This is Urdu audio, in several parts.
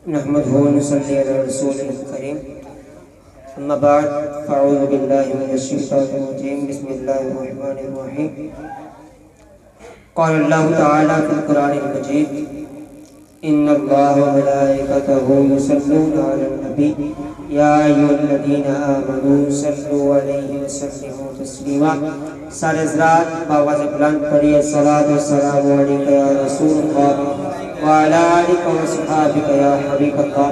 نحمده ونصلي على رسوله الكريم اما بعد فاعوذ بالله من الشيطان الرجيم بسم الله الرحمن الرحيم قال الله تعالى في القرآن المجيد ان الله وملائكته يصلون على النبي يا ايها الذين آمنوا صلوا عليه وسلموا تسليما سارے حضرات باواز بلند پڑھیے الصلاۃ والسلام علیک یا رسول اللہ وعلى آلك وصحابك يا حبيب الله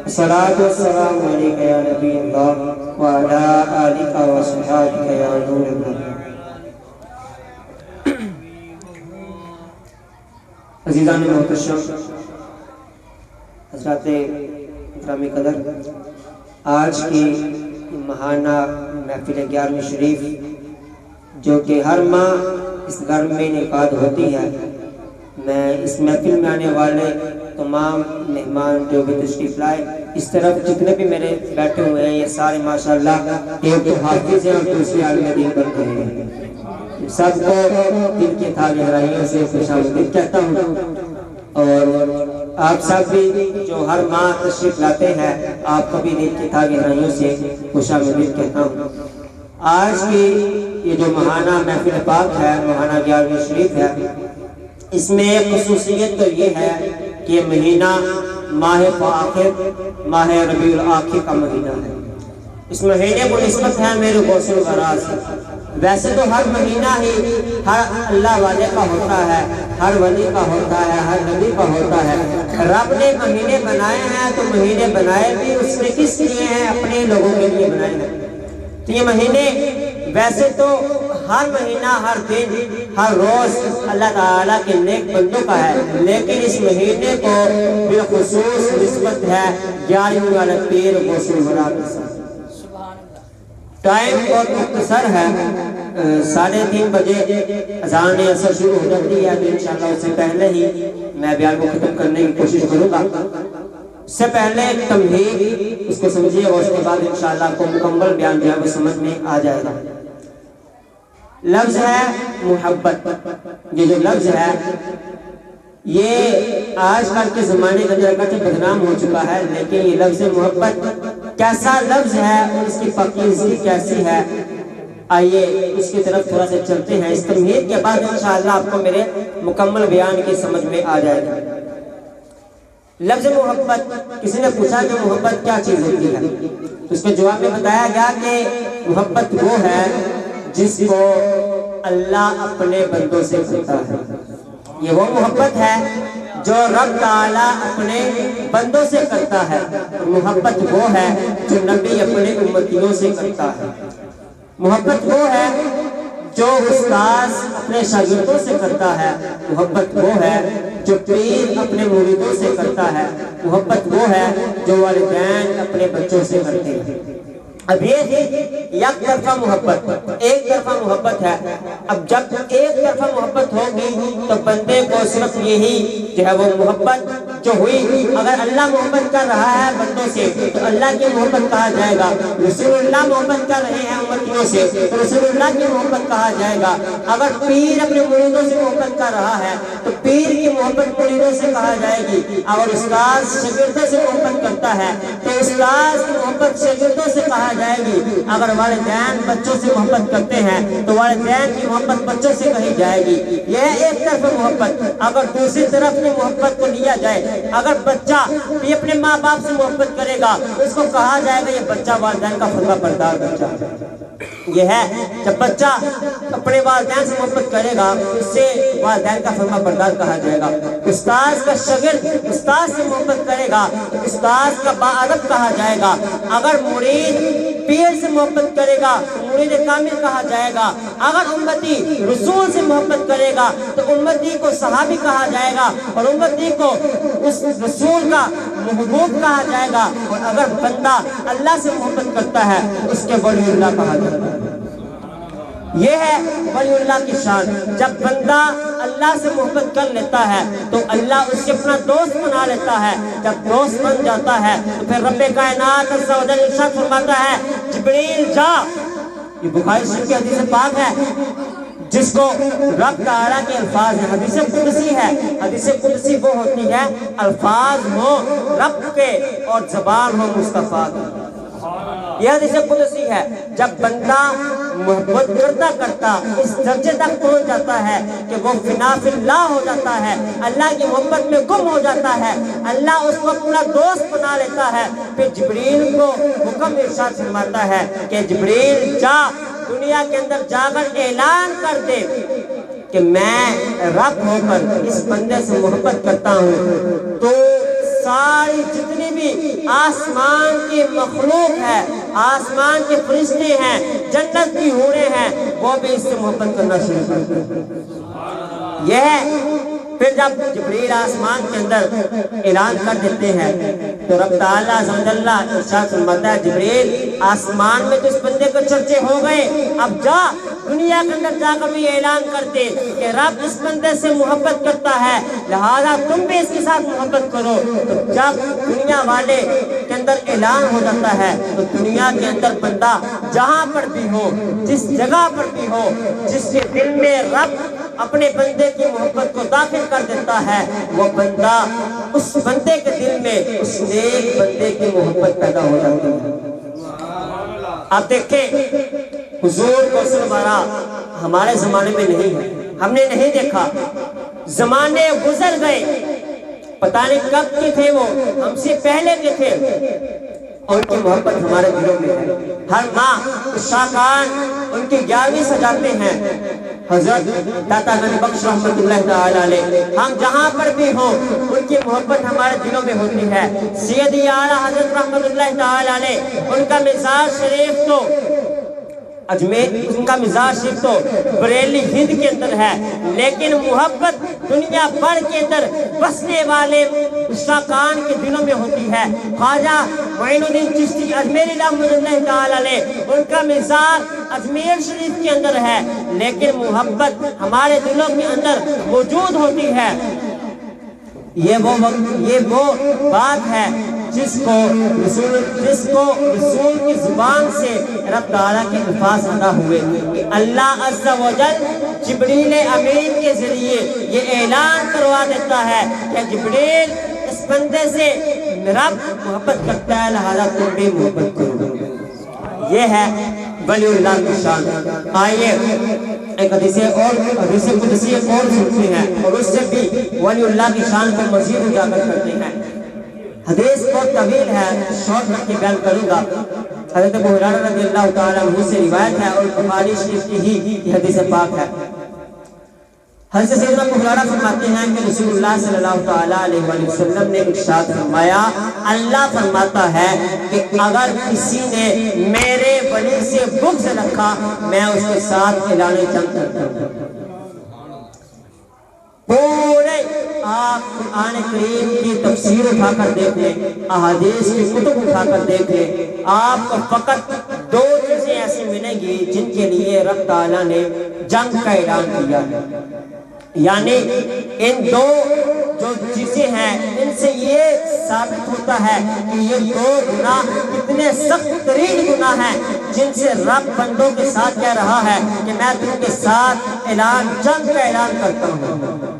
الصلاة والسلام عليك يا نبي الله وعلى آلك وصحابك يا نور الله. عزیزان محتشم حضرات گرامی قدر، آج کی ماہانہ محفل 11ویں شریف جو کہ ہر ماہ اس گھر میں انعقاد ہوتی ہے، میں اس محفل میں آنے والے تمام مہمان جو بھی تشریف لائے، اس طرف جتنے بھی میرے بیٹھے ہوئے ہیں، یہ سارے ماشاءاللہ ایک تو حافظ ہیں اور دوسری عالم دین بنتے ہیں، سب کو دل کے تھا گہرائیوں سے خوش آمدید کہتا ہوں، اور آپ سب بھی جو ہر ماہ تشریف لاتے ہیں، آپ کو بھی دل کے تھا گہرائیوں سے خوش آمدید کہتا ہوں. آج کی یہ جو ماہانہ محفل پاک ہے، ماہانہ 11ویں شریف ہے، اس میں ایک خصوصیت تو یہ ہے کہ یہ مہینہ ماہ فاخر، ماہ ربیع الاخر کا مہینہ ہے. اس مہینے کو نسبت ہے میرے غوث الغراض. ویسے تو ہر مہینہ ہی ہر اللہ والے کا ہوتا ہے، ہر ولی کا ہوتا ہے، ہر نبی کا ہوتا ہے. رب نے مہینے بنائے ہیں تو مہینے بنائے بھی اس نے کس لیے ہیں؟ اپنے لوگوں کے لیے بنائے ہیں. تو یہ مہینے ویسے تو ہر مہینہ، ہر دن، ہر روز اللہ تعالیٰ کے نیک بندوں کا ہے، لیکن اس مہینے کو بالخصوص نسبت ہے 11ویں والا پیر غوث الغراض کے ساتھ. ٹائم بہت مختصر ہے، 3:30 بجے اذان عصر شروع ہو جاتی ہے، تو انشاءاللہ اس سے پہلے ہی میں بیان کو ختم کرنے کی کوشش کروں گا. اس سے پہلے ایک تمہید اس کو سمجھیے، اور اس کے بعد انشاءاللہ آپ کو مکمل بیان جو ہے وہ سمجھ میں آ جائے گا. لفظ ہے محبت. یہ جو لفظ ہے یہ آج کل کے زمانے کے اندر اگرچہ بدنام ہو چکا ہے، لیکن یہ لفظ محبت کیسا لفظ ہے اور اس کی پاکیزگی کیسی ہے، آئیے اس کی طرف تھوڑا سا چلتے ہیں. اس تمہید کے بعد انشاءاللہ آپ کو میرے مکمل بیان کی سمجھ میں آ جائے گا. لفظ محبت، کسی نے پوچھا کہ محبت کیا چیز ہوتی ہے، تو اس کے جواب میں بتایا گیا کہ محبت وہ ہے جس کو اللہ اپنے بندوں سے کرتا ہے. یہ وہ محبت ہے جو رب تعالیٰ اپنے بندوں سے کرتا ہے. محبت وہ ہے جو نبی اپنے امتیوں سے کرتا ہے. محبت وہ ہے جو استاذ اپنے شاگردوں سے کرتا ہے. محبت وہ ہے جو پیر اپنے مریدوں سے کرتا ہے. محبت وہ ہے جو والدین اپنے بچوں سے کرتے ہیں. اب یہ یک طرفہ محبت، ایک طرفہ محبت ہے. اب جب ایک طرفہ محبت ہوگی تو بندے کو صرف یہی جو ہے وہ محبت جو ہوئی، اگر اللہ محبت کر رہا ہے بندوں سے تو اللہ کی محبت کہا جائے گا. رسول اللہ محبت کر رہے ہیں امتیوں سے تو رسول اللہ کی محبت کہا جائے گا. اگر پیر اپنے مریدوں سے محبت کر رہا ہے تو پیر کی محبت مریدوں سے کہا جائے گی. اگر استاذ شاگردوں سے محبت کرتا ہے تو استاذ کی محبت شاگردوں سے کہا جائے گی. اگر والدین بچوں سے محبت کرتے ہیں تو والدین کی محبت بچوں سے کہی جائے گی. یہ ایک طرف محبت. اگر دوسری طرف کی محبت کو لیا جائے، اگر بچہ بھی اپنے ماں باپ سے محبت کرے گا اس کو کہا جائے گا یہ بچہ والدین کا فرما بردار بچہ. یہ ہے جب بچہ اپنے والدین سے محبت کرے گا اس سے والدین کا فرما بردار کہا جائے گا. استاذ کا شاگرد استاذ سے محبت کرے گا استاذ کا باادب کہا جائے گا. اگر مرید پیر سے محبت کرے گا تو مرید کامل کہا جائے گا. اگر امتی رسول سے محبت کرے گا تو امتی کو صحابی کہا جائے گا اور امتی کو اس رسول کا محبوب کہا جائے گا. اور اگر بندہ اللہ سے محبت کرتا ہے تو اس کے ولی اللہ کہا جاتا ہے. یہ ہے ولی اللہ کی شان. جب بندہ اللہ سے محبت کر لیتا ہے تو اللہ اس سے اپنا دوست بنا لیتا ہے. جب دوست بن جاتا ہے تو پھر رب کائنات عز و جل ارشاد فرماتا ہے جبریل جا. یہ بخاری شریف کی حدیث پاک ہے. جس کو رب تعالیٰ کے الفاظ ہیں. حدیث قدسی ہے. حدیث قدسی وہ ہوتی ہے الفاظ ہو رب کے اور زبان ہو مصطفیٰ کی. یہ حدیث قدسی ہے. جب بندہ محبت کرتا کرتا اس درجے تک پہنچ جاتا ہے کہ وہ فنا فی اللہ ہو جاتا ہے, اللہ کی محبت میں گم ہو جاتا ہے, اللہ اس کو اپنا دوست بنا لیتا ہے, پھر جبریل کو حکم ارشاد فرماتا ہے کہ جبریل جا دنیا کے اندر جا کر اعلان کر دے کہ میں رب ہو کر اس بندے سے محبت کرتا ہوں. تو ساری جتنی بھی آسمان کی مخلوق ہے, آسمان کے فرشتے ہیں, جنت کی حوریں ہیں, وہ بھی اس سے محبت کرنا شروع کر دیں. یہ ہے. پھر جب جبریل آسمان کے اندر اعلان کر دیتے ہیں تو رب تعالیٰ عز و جل ارشاد فرماتا ہے جبریل آسمان میں تو اس بندے کو چرچے ہو گئے, اب جا دنیا کے اندر جا کر بھی اعلان کرتے کہ رب اس بندے سے محبت کرتا ہے, لہذا تم بھی اس کے ساتھ محبت کرو. تو جب دنیا والے کے اندر اعلان ہو جاتا ہے تو دنیا کے اندر بندہ جہاں پر بھی ہو, جس جگہ پر بھی ہو, جس کے دل میں رب اپنے بندے کی محبت کو داخل کر دیتا ہے, وہ بندہ اس بندے کے دل میں اس نیک بندے کی محبت پیدا ہو جاتی ہے. آپ دیکھیں حضور کو سلوارا ہمارے زمانے میں نہیں ہے, ہم نے نہیں دیکھا. زمانے گزر گئے, پتہ نہیں کب کے تھے, وہ ہم سے پہلے کے تھے, ان کی محبت ہمارے دلوں میں ہے. ہر ماہ شاکان ان کی 11ویں سجاتے ہیں. حضرت داتا غنی بخش رحمت اللہ تعالیٰ علیہ ہم جہاں پر بھی ہوں ان کی محبت ہمارے دلوں میں ہوتی ہے. سیدی اعلیٰ حضرت رحمت اللہ تعالیٰ علیہ ان کا مزاج شریف تو اجمیر, ان کا مزاج شریف تو بریلی ہند کے اندر ہے, لیکن محبت دنیا بھر کے اندر بسنے والے شاکان کے دلوں میں ہوتی ہے. خواجہ معین الدین چشتی اجمیری رحمۃ اللہ تعالیٰ علیہ ان کا مزاج اجمیر شریف کے اندر ہے, لیکن محبت ہمارے دلوں کے اندر موجود ہوتی ہے. یہ وہ بات ہے جس کو رسول کی زبان سے رب تعالیٰ کے الفاظ ادا ہوئے کہ اللہ عز و جل جبریل امین کے ذریعے یہ اعلان کروا دیتا ہے کہ جبریل اس بندے سے رب محبت کرتا ہے, لہذا تم بھی محبت کرو. یہ ہے ولی اللہ کی شان. آئیے ایک حدیث قدسی اور سنتے ہیں اور اس سے بھی ولی اللہ کی شان کو مزید اجاگر کرتے ہیں. حدیث بہت طویل ہے, شارٹ کر کے بیان کروں گا. حضرت ابو ہریرہ رضی اللہ تعالیٰ عنہ سے روایت ہے اور بخاری شریف کی ہی یہ حدیث پاک ہے. حضرت سیدنا ابو ہریرہ فرماتے ہیں کہ رسول اللہ صلی اللہ تعالیٰ علیہ وآلہ وسلم نے ارشاد فرمایا, اللہ فرماتا ہے کہ اگر کسی نے میرے ولی سے بغض رکھا میں اس کے ساتھ اعلان جنگ کرتا ہوں. پورے آپ قرآن کریم کی تفسیر اٹھا کر دیکھ لیں, احادیث کی کتب اٹھا کر دیکھ لیں, آپ کو فقط 2 چیزیں ایسی ملیں گی جن کے لیے رب تعالیٰ نے جنگ کا اعلان کیا ہے. یعنی ان 2 جو چیزیں ہیں ان سے یہ ثابت ہوتا ہے کہ یہ 2 گناہ کتنے سخت ترین گناہ ہیں جن سے رب بندوں کے ساتھ کہہ رہا ہے کہ میں تم کے ساتھ جنگ کا اعلان کرتا ہوں.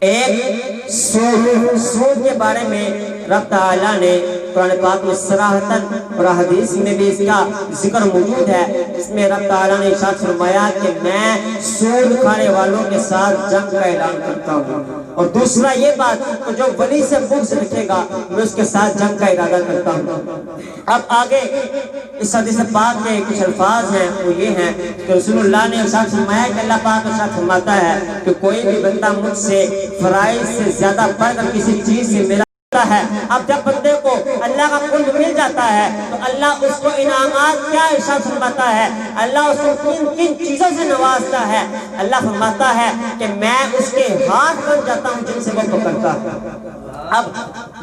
ایک سود کے بارے میں رب تعالیٰ نے قرآن پاک میں صراحتاً اور حدیث میں بھی اس کا ذکر موجود ہے. اس میں رب تعالیٰ نے ارشاد فرمایا کہ میں سود کھانے والوں کے ساتھ جنگ کا اعلان کرتا ہوں. اور دوسرا یہ بات کہ جو ولی سے بغض رکھے گا میں اس کے ساتھ جنگ کا ارادہ کرتا ہوں. اب آگے اس حدیث پاک کے کچھ الفاظ ہیں, وہ یہ ہیں کہ رسول اللہ نے ارشاد فرمایا کہ اللہ پاک ارشاد فرماتا ہے کہ کوئی بھی بندہ مجھ سے فرائض سے زیادہ بڑھ کر کسی چیز سے میرا ہے. اب جب بندے کو اللہ کا قرب مل جاتا ہے تو اللہ اس کو انعامات کیا ارشاد فرماتا ہے, اللہ اس کو کن چیزوں سے نوازتا ہے. اللہ فرماتا ہے کہ میں اس کے ہاتھ بن جاتا ہوں جن سے وہ پکڑتا ہے. اب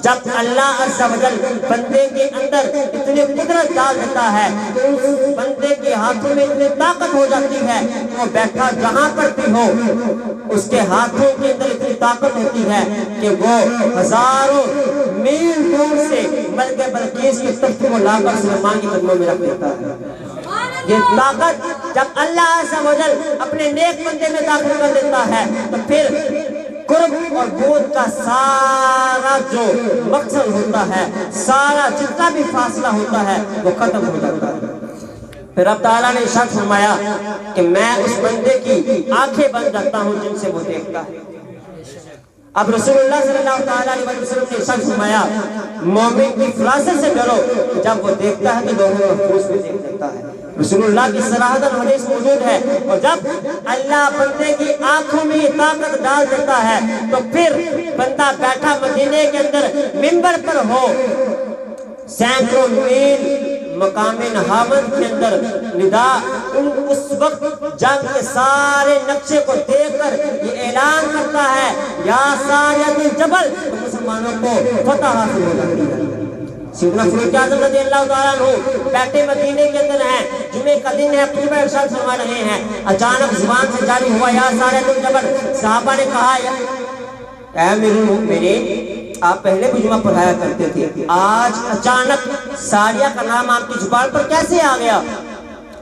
جب اللہ عز و جل بندے کے اندر اتنی قدرت ڈال دیتا ہے تو اس بندے کے ہاتھوں میں اتنی طاقت ہو جاتی ہے, وہ بیٹھا جہاں پر بھی ہو اس کے ہاتھوں کے اندر اتنی طاقت ہوتی ہے کہ وہ ہزاروں میل دور سے ملکہ بلقیس کے تخت کو لا کر سلیمان کے قدموں میں رکھ دیتا ہے. یہ طاقت جب اللہ عز و جل اپنے نیک بندے میں داخل کر دیتا ہے تو پھر قرب اور بعد کا سارا جو مقصد ہوتا ہے، سارا جتنا بھی فاصلہ ہوتا ہے وہ ختم ہو جاتا ہے۔ پھر رب تعالیٰ نے ارشاد فرمایا کہ میں اس بندے کی آنکھیں بند رکھتا ہوں جن سے وہ دیکھتا ہے۔ اب رسول اللہ صلی اللہ علیہ وسلم نے ارشاد فرمایا مومن کی فراست سے ڈرو، جب وہ دیکھتا ہے تو لوہے محفوظ میں دیکھ لیتا ہے۔ رسول اللہ کی صراحتاً حدیث موجود ہے، اور جب اللہ بندے کی آنکھوں میں یہ طاقت ڈال دیتا ہے تو پھر بندہ بیٹھا مدینے کے اندر منبر پر ہو، سینکڑوں میل مقام نہاوند کے اندر ندا اس وقت جنگ کے سارے نقشے کو دیکھ کر یہ اعلان کرتا ہے یا ساریت الجبل، تو مسلمانوں کو فتح حاصل ہو جاتی ہے۔ سیدنا فاروق اعظم رضی اللہ تعالیٰ عنہ بیٹھے مدینے کے اندر ہیں، جمعے کا دن ہے، خطبہ ارشاد فرما رہے ہیں، اچانک زبان سے جاری ہوا یا ساریت الجبل۔ صحابہ نے کہا اے امیر المؤمنین، آپ پہلے بھی جمعہ پڑھایا کرتے تھے، آج اچانک ساریہ کا نام آپ کی زبان پر کیسے آ گیا؟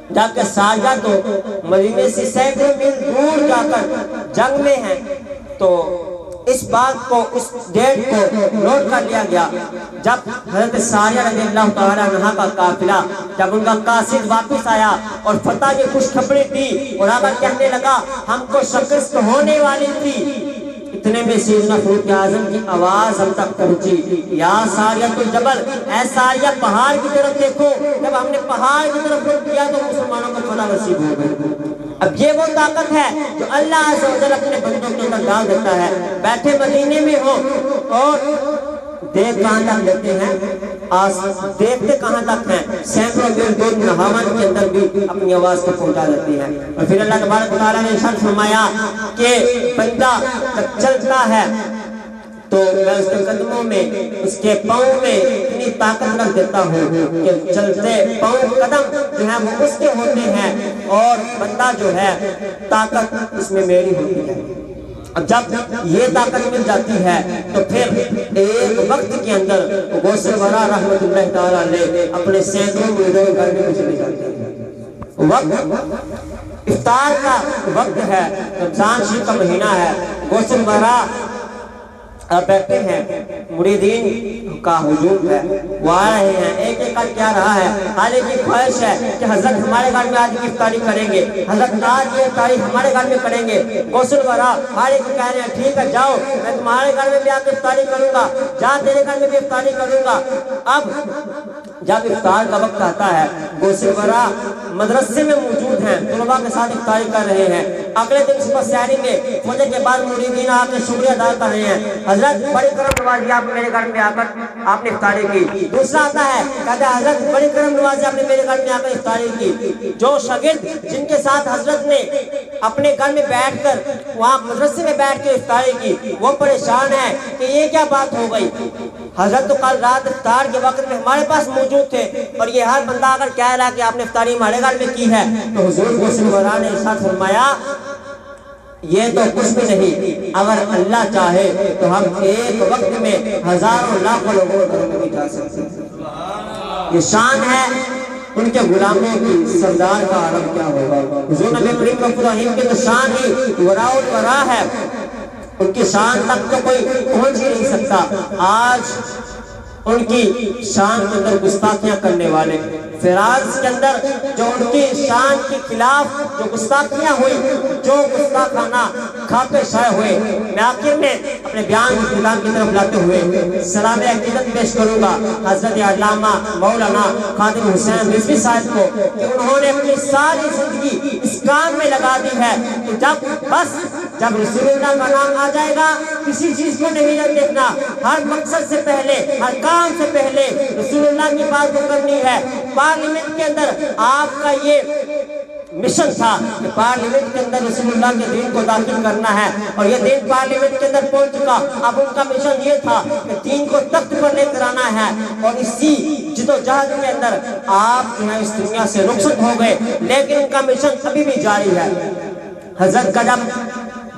جبکہ ساریہ تو مدینے سے سینکڑوں میل دور جا کر جنگ میں ہیں۔ تو اس بات کو، اس ڈیٹ کو نوٹ کر لیا گیا۔ جب حضرت ساریہ رضی اللہ تعالیٰ عنہ کا قافلہ، جب ان کا قاصد واپس آیا اور فتح کی خوشخبری دی اور آگا کہنے لگا ہم کو شکست ہونے والی تھی، اتنے میں سیدنا فاروق اعظم کی آواز ہم تک پہنچی یا ساریۃ الجبل، اے ساریہ پہاڑ کی طرف دیکھو۔ جب ہم نے پہاڑ کی طرف رخ کیا تو مسلمانوں کو فتح نصیب ہو گئی۔ اب یہ وہ طاقت ہے جو اللہ عز و جل اپنے بندوں کے اندر ڈال دیتا ہے، بیٹھے مدینے میں ہو اور دیکھ کہاں تک دیکھتے ہیں، دیکھتے کہاں تک ہیں، سینکڑوں میل دور نہاوند کے اندر بھی اپنی آواز کو پہنچا دیتی ہے۔ اور پھر اللہ تبارک و تعالیٰ نے ارشاد فرمایا کہ بندہ جب چلتا ہے تو میں اس کے قدموں میں، اس کے پاؤں میں اتنی طاقت رکھ دیتا ہوں کہ چلتے پاؤں قدم جو ہیں وہ اس کے ہوتے ہیں، اور بندہ جو ہے طاقت اس میں میری ہوتی ہے۔ اب جب یہ طاقت مل جاتی ہے تو پھر ایک وقت کے اندر غوث الورا رحمت اللہ تعالیٰ علیہ اپنے سینکڑوں مریدوں کے گھر میں چلے جاتے ہیں۔ وقت افطار کا وقت ہے، رمضان شریف کا مہینہ ہے، غوث الورا بیٹھے ہیں، مریدین کا ہجوم ہے، وہ آ رہے ہیں، ایک ایک کر کیا رہا ہے، حالے کی خواہش ہے کہ حضرت ہمارے گھر میں آج کی افطاری کریں گے، حضرت آج یہ افطاری ہمارے گھر میں کریں گے۔ غوث الورا حالے کی کہہ رہے ہیں ٹھیک ہے جاؤ، میں تمہارے گھر میں بھی آ کے افطاری کروں گا، جا تیرے گھر میں بھی افطاری کروں گا۔ اب جب افطار کا وقت آتا ہے، غوث الورا مدرسے میں موجود ہیں، طلباء کے ساتھ افطاری کر رہے ہیں۔ اگلے دن صبح سحری میں فجر کے بعد مریدین آ کے شکریہ ادا کر رہے ہیں، حضرت بڑی کرم نوازی آپ نے میرے گھر میں آ کر آپ نے افطاری کی۔ دوسرا آتا ہے کہتا ہے حضرت بڑی کرم نوازی آپ نے میرے گھر میں آ کر افطاری کی۔ جو شاگرد جن کے ساتھ حضرت نے اپنے گھر میں بیٹھ کر وہاں مدرسے میں بیٹھ کے افطاری کی، وہ پریشان ہے کہ یہ کیا بات ہو گئی، حضرت تو کل رات افطار کے وقت میں ہمارے پاس موجود تھے اور یہ ہر بندہ اگر کہہ رہا ہے کہ آپ نے افطاری ہمارے گھر میں کی ہے۔ تو حضور غوث الورا نے ارشاد فرمایا یہ تو کچھ بھی نہیں، اگر اللہ چاہے تو ہم ایک وقت میں ہزاروں لاکھوں لوگوں کو گھروں میں جا سکتے ہیں۔ یہ شان ہے ان کے غلاموں کی، سردار کا عالم کیا ہوگا۔ حضور نبی کریم صلی اللہ علیہ وسلم کی تو شان ہی ورا الورا ہے، ان کی شان تک تو کوئی پہنچ ہی نہیں سکتا۔ آج ان کی شان کے اندر گستاخیاں کرنے والے، فراز کے اندر جو ان کی شان کے خلاف جو گستاخیاں ہوئی، جو گستاخانہ کھاتے شائع ہوئے، میں آخر میں اپنے بیان کی اختتام کی طرف لاتے ہوئے سلام عقیدت پیش کروں گا حضرت علامہ مولانا خادم حسین رضوی صاحب کو کہ انہوں نے اپنی ساری زندگی اس کام میں لگا دی ہے کہ جب رسول اللہ کا نام آ جائے گا کسی چیز کو نہیں دیکھنا، ہر مقصد سے پہلے، ہر کام سے پہلے رسول اللہ کی بات کو کرنی ہے۔ پارلیمنٹ کے اندر آپ کا یہ مشن تھا کہ پارلیمنٹ کے اندر رسول اللہ کے دین کو داخل کرنا ہے، اور یہ دین پارلیمنٹ کے اندر پہنچ چکا۔ اب ان کا مشن یہ تھا کہ دین کو تخت پر لے کر آنا ہے، اور اسی جد و جہد کے اندر آپ جو ہے اس دنیا سے رخصت ہو گئے، لیکن ان کا مشن ابھی بھی جاری ہے۔ حضرت کا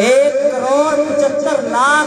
1,75,00,000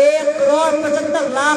1,75,00,000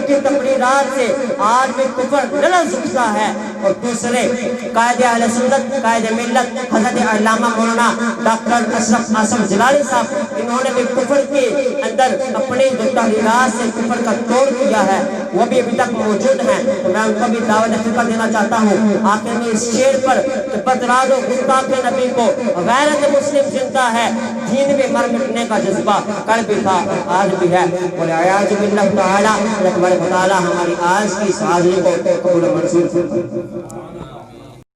ان کی تقریرات سے آج بھی کفر لرز اٹھتا ہے۔ اور دوسرے قائد اہل سنت، قائد ملت حضرت علامہ مولانا ڈاکٹر اشرف اعظم جلالی صاحب، انہوں نے بھی کفر کے اندر اپنی جو تحریرات سے کفر کا توڑ کیا ہے وہ بھی ابھی تک موجود ہیں۔ تو میں ان کو بھی دعوت فکر دینا چاہتا ہوں۔ آخر میں اس شعر پر کہ بتلا دو گستاخ نبی کو غیرت مسلم زندہ ہے، دین میں مر مٹنے کا جذبہ کل بھی تھا آج بھی ہے۔ والعیاذ باللہ تعالی، اللہ تبارک و تعالی ہماری آج کی اس حاضری کو قبول و منظور فرمائے۔